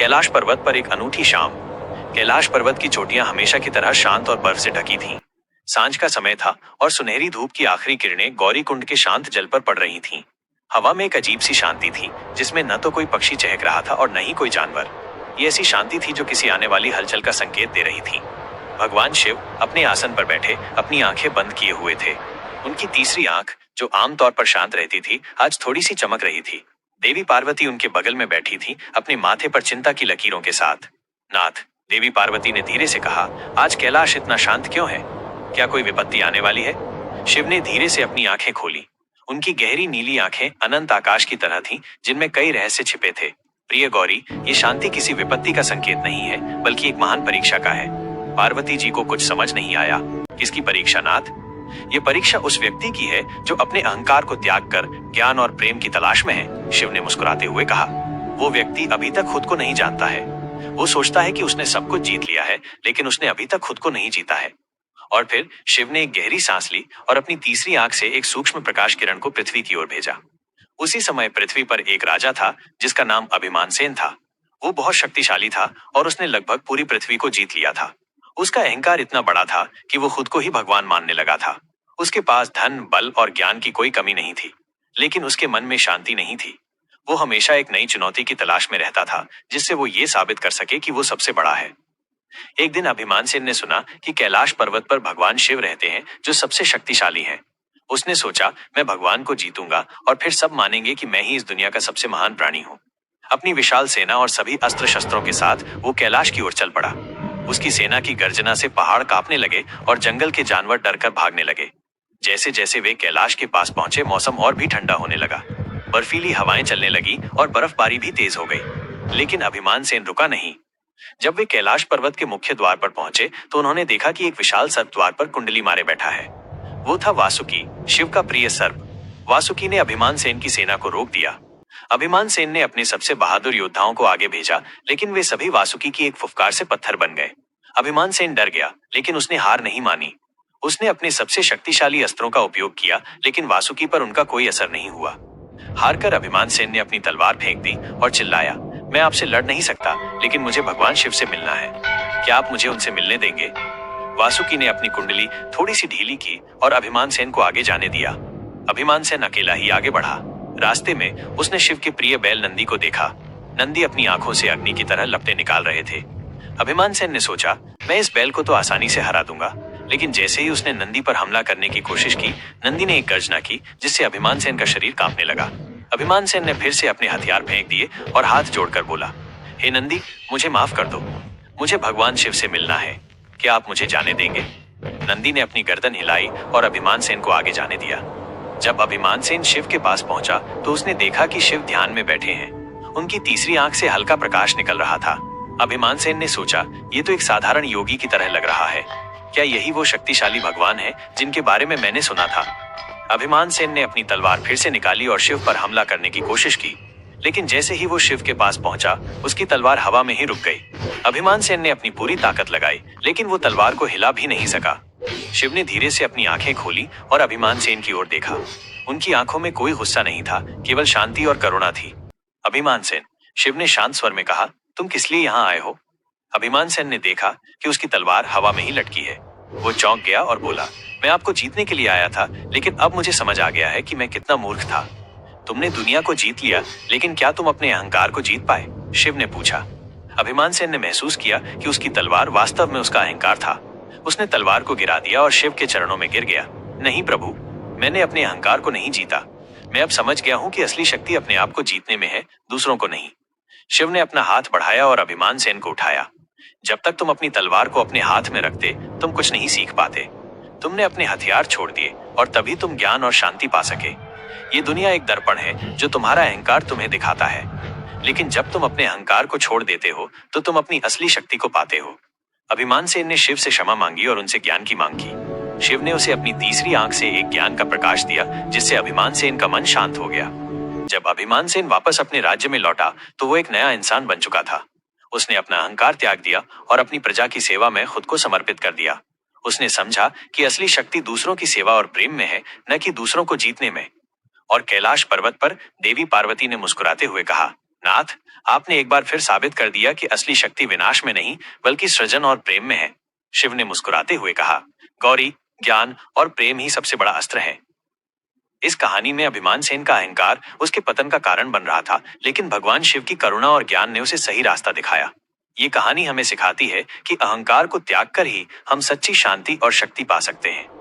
कैलाश पर्वत पर एक अनूठी शाम। कैलाश पर्वत की चोटियां हमेशा की तरह शांत और बर्फ से ढकी थीं। सांझ का समय था और सुनहरी धूप की आखिरी किरणें गौरी कुंड के शांत जल पर पड़ रही थीं। हवा में एक अजीब सी शांति थी, जिसमें न तो कोई पक्षी चहक रहा था और न ही कोई जानवर। ये ऐसी शांति थी जो किसी आने वाली हलचल का संकेत दे रही थी। भगवान शिव अपने आसन पर बैठे अपनी आंखें बंद किए हुए थे। उनकी तीसरी आंख, जो आमतौर पर शांत रहती थी, आज थोड़ी सी चमक रही थी। देवी पार्वती उनके बगल में बैठी थी, अपने माथे पर चिंता की लकीरों के साथ। नाथ, देवी पार्वती ने धीरे से कहा, आज कैलाश इतना शांत क्यों है? क्या कोई विपत्ति आने वाली है? शिव ने धीरे से अपनी आंखें खोली। उनकी गहरी नीली आंखें अनंत आकाश की तरह थीं, जिनमें कई रहस्य छिपे थे। प्रिय गौरी, ये शांति किसी विपत्ति का संकेत नहीं है, बल्कि एक महान परीक्षा का है। पार्वती जी को कुछ समझ नहीं आया। किसकी परीक्षा नाथ? ये परीक्षा उस व्यक्ति की है जो अपने अहंकार को त्याग कर ज्ञान और प्रेम की तलाश में है, शिव ने मुस्कुराते हुए कहा। वो व्यक्ति अभी तक खुद को नहीं जानता है। वो सोचता है कि उसने सब कुछ जीत लिया है, लेकिन उसने अभी तक खुद को नहीं जीता है। और फिर शिव ने एक गहरी सांस ली और अपनी तीसरी आंख से एक सूक्ष्म प्रकाश किरण को पृथ्वी की ओर भेजा। उसी समय पृथ्वी पर एक राजा था, जिसका नाम अभिमान सेन था। वो बहुत शक्तिशाली था और उसने लगभग पूरी पृथ्वी को जीत लिया था। उसका अहंकार इतना बड़ा था कि वो खुद को ही भगवान मानने लगा था। उसके पास धन, बल और ज्ञान की कोई कमी नहीं थी, लेकिन उसके मन में शांति नहीं थी। वो हमेशा एक नई चुनौती की तलाश में रहता था, जिससे वो ये साबित कर सके कि वो सबसे बड़ा है। एक दिन अभिमान सेन ने सुना कि कैलाश पर्वत पर भगवान शिव रहते हैं, जो सबसे शक्तिशाली हैं। उसने सोचा, मैं भगवान को जीतूंगा और फिर सब मानेंगे कि मैं ही इस दुनिया का सबसे महान प्राणी हूँ। अपनी विशाल सेना और सभी अस्त्र शस्त्रों के साथ वो कैलाश की ओर चल पड़ा। उसकी सेना की गर्जना से पहाड़ कांपने लगे और जंगल के जानवर डरकर भागने लगे। जैसे जैसे वे कैलाश के पास पहुंचे, मौसम और भी ठंडा होने लगा। बर्फीली हवाएं चलने लगी और बर्फबारी भी तेज हो गई। लेकिन अभिमान सेन रुका नहीं। जब वे कैलाश पर्वत के मुख्य द्वार पर पहुंचे, तो उन्होंने देखा कि एक विशाल सर्प द्वार पर कुंडली मारे बैठा है। वो था वासुकी, शिव का प्रिय सर्प। वासुकी ने अभिमान सेन की सेना को रोक दिया। अभिमान सेन ने अपने सबसे बहादुर योद्धाओं को आगे भेजा, लेकिन वे सभी वासुकी की एक फुफकार से पत्थर बन गए। अभिमान सेन डर गया, लेकिन उसने हार नहीं मानी। उसने अपने सबसे शक्तिशाली अस्त्रों का उपयोग किया, लेकिन वासुकी पर उनका कोई असर नहीं हुआ। हारकर अभिमान सेन ने अपनी तलवार फेंक दी और चिल्लाया, मैं आपसे लड़ नहीं सकता, लेकिन मुझे भगवान शिव से मिलना है। क्या आप मुझे उनसे मिलने देंगे? वासुकी ने अपनी कुंडली थोड़ी सी ढीली की और अभिमान सेन को आगे जाने दिया। अभिमान सेन अकेला ही आगे बढ़ा। रास्ते में उसने शिव के प्रिय बैल नंदी को देखा। नंदी अपनी आंखों से अग्नि की तरह लपटें निकाल रहे थे। अभिमान सेन ने सोचा, मैं इस बैल को तो आसानी से हरा दूंगा। लेकिन जैसे ही उसने नंदी पर हमला करने की कोशिश की, नंदी ने एक गर्जना की, जिससे अभिमान सेन का शरीर कांपने लगा। अभिमान सेन ने फिर से अपने हथियार फेंक दिए और हाथ जोड़कर बोला, हे नंदी, मुझे माफ कर दो। मुझे भगवान शिव से मिलना है। क्या आप मुझे जाने देंगे? नंदी ने अपनी गर्दन हिलाई और अभिमान सेन को आगे जाने दिया। जब अभिमान सेन शिव के पास पहुंचा, तो उसने देखा कि शिव ध्यान में बैठे हैं। उनकी तीसरी आंख से हल्का प्रकाश निकल रहा था। अभिमान सेन ने सोचा, ये तो एक साधारण योगी की तरह लग रहा है। क्या यही वो शक्तिशाली भगवान है जिनके बारे में मैंने सुना था? अभिमान सेन ने अपनी तलवार फिर से निकाली और शिव पर हमला करने की कोशिश की, लेकिन जैसे ही वो शिव के पास पहुंचा, उसकी तलवार हवा में ही रुक गई। अभिमान सेन ने अपनी पूरी ताकत लगाई, लेकिन वो तलवार को हिला भी नहीं सका। शिव ने धीरे से अपनी आंखें खोली और अभिमान सेन की ओर देखा। उनकी आंखों में कोई गुस्सा नहीं था, केवल शांति और करुणा थी। अभिमान सेन, शिव ने शांत स्वर में कहा, तुम किस लिए यहाँ आए हो? अभिमान सेन ने देखा कि उसकी तलवार हवा में ही लटकी है। वो चौंक गया और बोला, मैं आपको जीतने के लिए आया था, लेकिन अब मुझे समझ आ गया है कि मैं कितना मूर्ख था। तुमने दुनिया को जीत लिया, लेकिन क्या तुम अपने अहंकार को जीत पाए? शिव ने पूछा। अभिमान सेन ने महसूस किया कि उसकी तलवार वास्तव में उसका अहंकार था। उसने तलवार को गिरा दिया और शिव के चरणों में गिर गया। नहीं प्रभु, मैंने अपने अहंकार को नहीं जीता। मैं अब समझ गया हूँ कि असली शक्ति अपने आप को जीतने में है, दूसरों को नहीं। शिव ने अपना हाथ बढ़ाया और अभिमान सेन को उठाया। जब तक तुम अपनी तलवार को अपने हाथ में रखते, तुम कुछ नहीं सीख पाते। तुमने अपने हथियार छोड़ दिए और तभी तुम ज्ञान और शांति पा सके। ये दुनिया एक दर्पण है जो तुम्हारा अहंकार तुम्हें दिखाता है, लेकिन जब तुम अपने अहंकार को छोड़ देते हो, तो तुम अपनी असली शक्ति को पाते हो। अभिमान सेन ने शिव से क्षमा मांगी और उनसे ज्ञान की मांग की। शिव ने उसे अपनी तीसरी आंख से एक ज्ञान का प्रकाश दिया, जिससे अभिमान सेन का मन शांत हो गया। जब अभिमान सेन वापस अपने राज्य में लौटा, तो वो एक नया इंसान बन चुका था। उसने अपना अहंकार त्याग दिया और अपनी प्रजा की सेवा में खुद को समर्पित कर दिया। उसने समझा कि असली शक्ति दूसरों की सेवा और प्रेम में है, न कि दूसरों को जीतने में। और कैलाश पर्वत पर देवी पार्वती ने मुस्कुराते हुए कहा, नाथ, आपने एक बार फिर साबित कर दिया कि असली शक्ति विनाश में नहीं बल्कि सृजन और प्रेम में है। शिव ने मुस्कुराते हुए कहा, गौरी, ज्ञान और प्रेम ही सबसे बड़ा अस्त्र है। इस कहानी में अभिमान सेन का अहंकार उसके पतन का कारण बन रहा था, लेकिन भगवान शिव की करुणा और ज्ञान ने उसे सही रास्ता दिखाया। ये कहानी हमें सिखाती है कि अहंकार को त्याग कर ही हम सच्ची शांति और शक्ति पा सकते हैं।